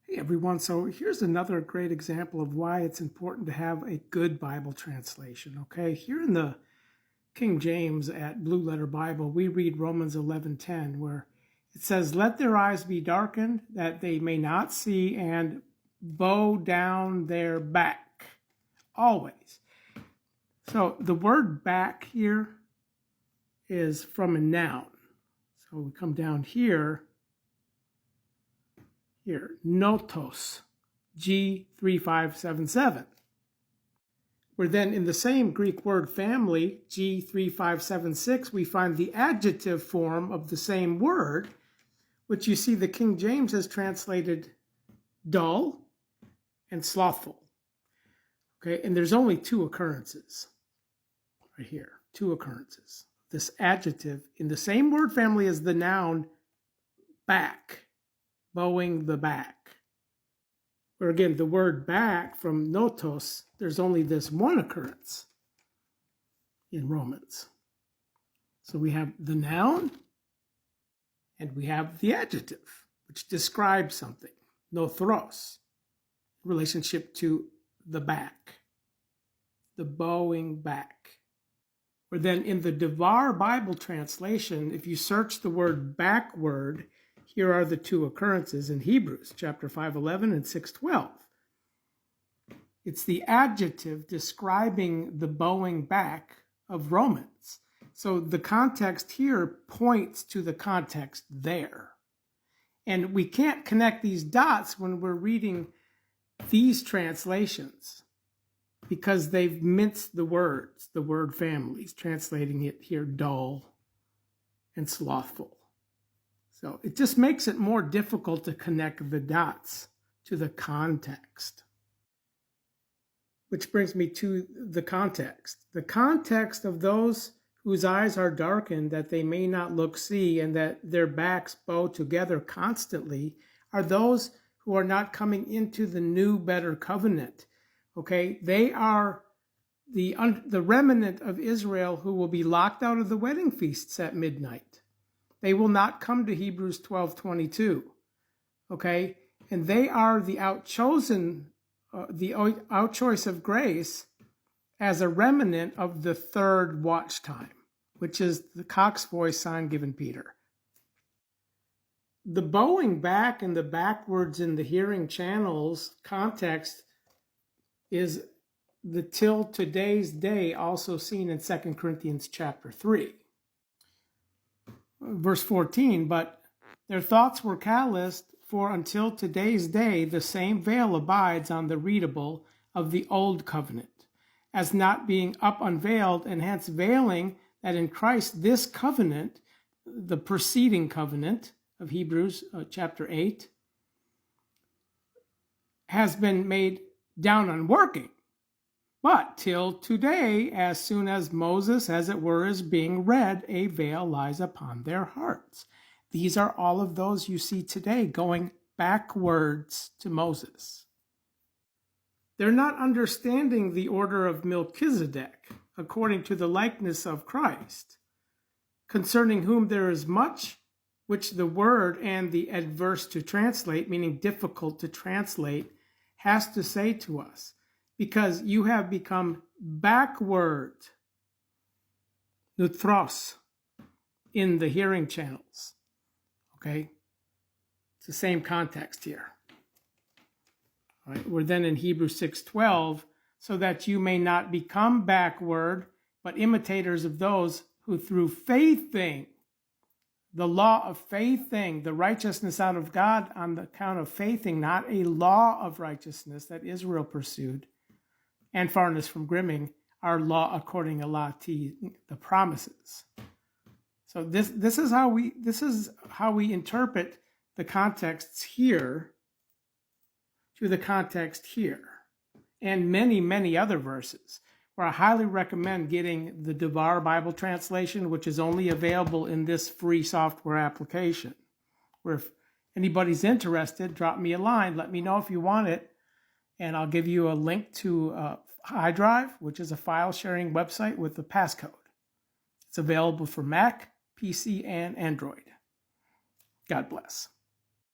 Hey everyone, so here's another great example of why it's important to have a good Bible translation, okay? Here in the King James at Blue Letter Bible, we read Romans 11:10, where it says, "Let their eyes be darkened, that they may not see, and bow down their back." Always. So the word back here is from a noun. So we come down here, notos, G3577. Where then in the same Greek word family, G3576, we find the adjective form of the same word, which you see the King James has translated dull and slothful. Okay, and there's only two occurrences right here, two occurrences. This adjective in the same word family as the noun back, bowing the back. Where again, the word back from notos, there's only this one occurrence in Romans. So we have the noun and we have the adjective, which describes something, nothros, relationship to the back, the bowing back. Or then in the Devar Bible translation, if you search the word backward, here are the two occurrences in Hebrews, chapter 5:11 and 6:12. It's the adjective describing the bowing back of Romans. So the context here points to the context there. And we can't connect these dots when we're reading these translations because they've minced the words, the word families, translating it here dull and slothful. So it just makes it more difficult to connect the dots to the context. Which brings me to the context. The context of those whose eyes are darkened, that they may not look, see, and that their backs bow together constantly, are those who are not coming into the new, better covenant. Okay, they are the remnant of Israel who will be locked out of the wedding feasts at midnight. They will not come to Hebrews 12:22. Okay, and they are the outchosen, the outchoice of grace as a remnant of the third watch time, which is the cock's voice sign given Peter. The bowing back and the backwards in the hearing channels context is the till today's day, also seen in 2 Corinthians chapter 3. Verse 14, "But their thoughts were calloused, for until today's day the same veil abides on the readable of the old covenant, as not being up unveiled, and hence veiling that in Christ this covenant," the preceding covenant of Hebrews chapter 8, "has been made down unworking. But till today, as soon as Moses, as it were, is being read, a veil lies upon their hearts." These are all of those you see today going backwards to Moses. They're not understanding the order of Melchizedek, according to the likeness of Christ, concerning whom there is much which the word and the adverse to translate, meaning difficult to translate, has to say to us. Because you have become backward, nuthros, in the hearing channels. Okay? It's the same context here. All right, we're then in Hebrews 6:12, "So that you may not become backward, but imitators of those who through faithing," the law of faithing, the righteousness out of God on the account of faithing, not a law of righteousness that Israel pursued, and farness from Grimming, our law according to the promises. So this is how we interpret the contexts here to the context here, and many, many other verses, where I highly recommend getting the Devar Bible translation, which is only available in this free software application. Where if anybody's interested, drop me a line, let me know if you want it, and I'll give you a link to iDrive, which is a file sharing website with the passcode. It's available for Mac, PC, and Android. God bless.